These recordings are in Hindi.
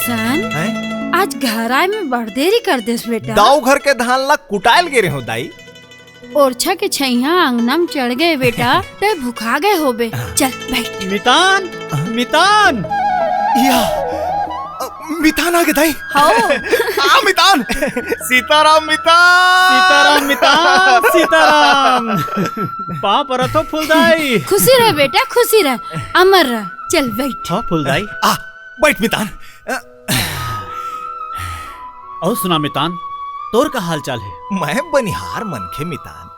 किसान हैं? आज घर आए में बड़ देरी कर देस बेटा। दाऊ घर के धान ला कुटायल गिरे हो दाई। ओरछा के छैया अंगना में चढ़ गए बेटा, ते भुखा गए होबे। चल बैठ। मितान, मितान, मितान आ गए दाई। हाँ मितान। सीताराम मितान। सीताराम मितान, सीताराम। पाँव पर तो फुलदाई। खुशी रह बेटा, खुशी रह, अमर रह। चल बैठ। हाँ फुलदाई। बैठ मितान। और सुना मितान, तोर का हाल चाल है? मैं बनिहार मनखे मितान।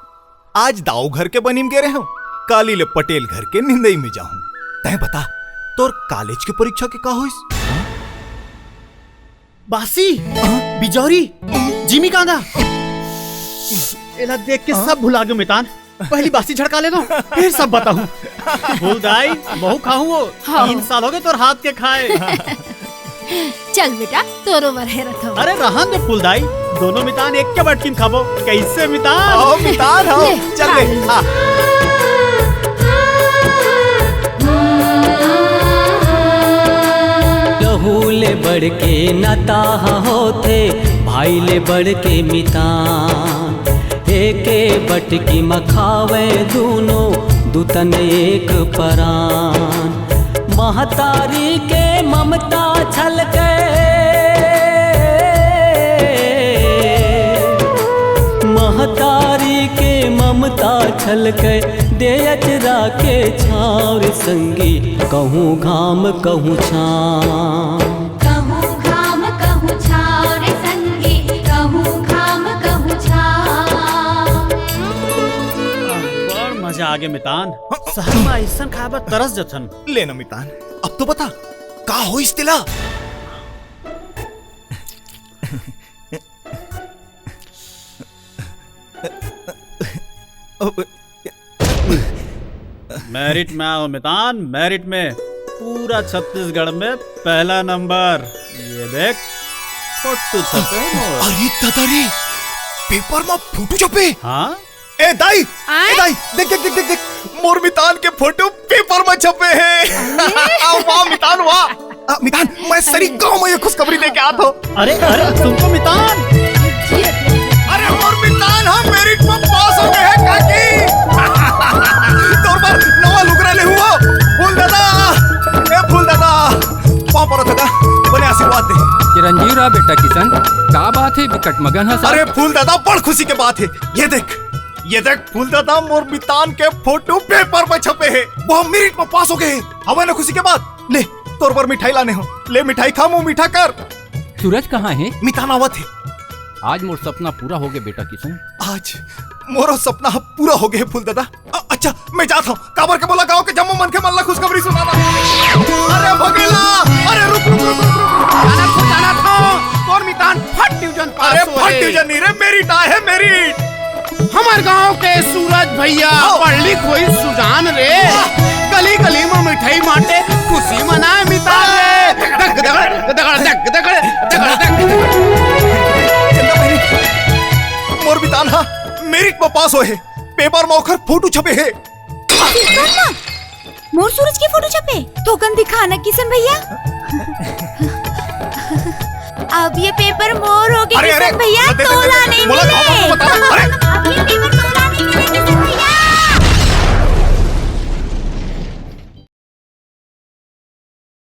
आज दाऊ घर के बनी में गे रहे हूँ, काली ले पटेल घर के निंदई में जाऊं। तय बता, तोर कॉलेज के परीक्षा के का होइस? बासी, बिजौरी, जिमी कांदा, एला देख के सब भुला गयो मितान। पहली बासी झड़का ले लो, फिर सब बताऊं। फुलदाई, बहु खाऊं वो। 3 साल हो गए तोर हाथ के खाए। चल बेटा, तोरो बरहे रखो। अरे रहन दे फुलदाई, दोनों मितान एक के बैठ के खाबो। कैसे मितान? आओ मितान, आओ चल ले। लहू ले बढ़ के नता होते, भाई ले बढ़ के मितान। एके बटकी मखावे दूनो, दुतन एक परान। महतारी के ममता छलके, महतारी के ममता छलके। दे अचरा के छावर संगी, कहूँ घाम कहूँ छाँव। कहूँ घाम कहूँ छाँव रे संगी, कहूँ घाम कहूँ छाँव। बड़ मजा आ गया मितान। शहर में ऐसा खाबा तरस जथन। ले ना मितान, अब तो बता का होइस तिला? मेरिट में आओ मितान, मेरिट में। पूरा छत्तीसगढ़ में पहला नंबर। ये देख, फोटो छपे मोर। अरे दादारी, पेपर में फोटो छपे। हाँ ए दाई, देख देख देख देख देख, मोर मितान के फोटो पेपर में छपे हैं। वाह मितान वाह। मितान, मैं सारी गांव में ये खुशखबरी दे के आता हूँ। अरे अरे तुमको मितान। अरे मोर मितान, हम मेरिट में पास हो गए हैं काकी। तोर पर नवा लुगरा ले हुआ। फूल दादा, ए फूल दादा, पाँव पर दादा, बने आशीर्वाद दे। चिरंजीव रहा बेटा किशन, क्या बात है विकट मगन है? अरे फूल दादा, बड़ खुशी के बात है। ये देख फूल दादा, मोर मितान के फोटो पेपर में छपे हैं। वो हम मेरिट में पास हो गए हैं। हवा ना खुशी के बात। ले तोर पर मिठाई लाने हो, ले मिठाई खा, मुंह मीठा कर। सूरज कहाँ है? मितान आवत है। आज मोर सपना पूरा हो गया बेटा किशन। आज मोरो सपना पूरा हो गया फूल दादा। अच्छा मैं जाता हूँ, काबर के बोला गाँव के जम्मू मन के मल्ला खुशखबरी सुनाना। अरे भगेला, अरे रुक रुक रुक रुक, जाना था। और मितान फट डिवीजन पास। अरे फट डिवीजन नहीं रे, मेरिट आए है, मेरिट। हमार गांव के सूरज भैया पढ़ लिख हुई सुजान रे, गली गली में मिठाई बांटे, खुशी मनाए मितान रे। दग दगड़ दगड़ दग दगड़ दगड़ दग। मोर मितान हाँ मेरिट में पास होए, पेपर में ओकर फोटो छपे है। मोर सूरज की फोटो छपे तो कन दिखाना किशन भैया। अब ये पेपर मोर हो गए किशन भैया, तोला नहीं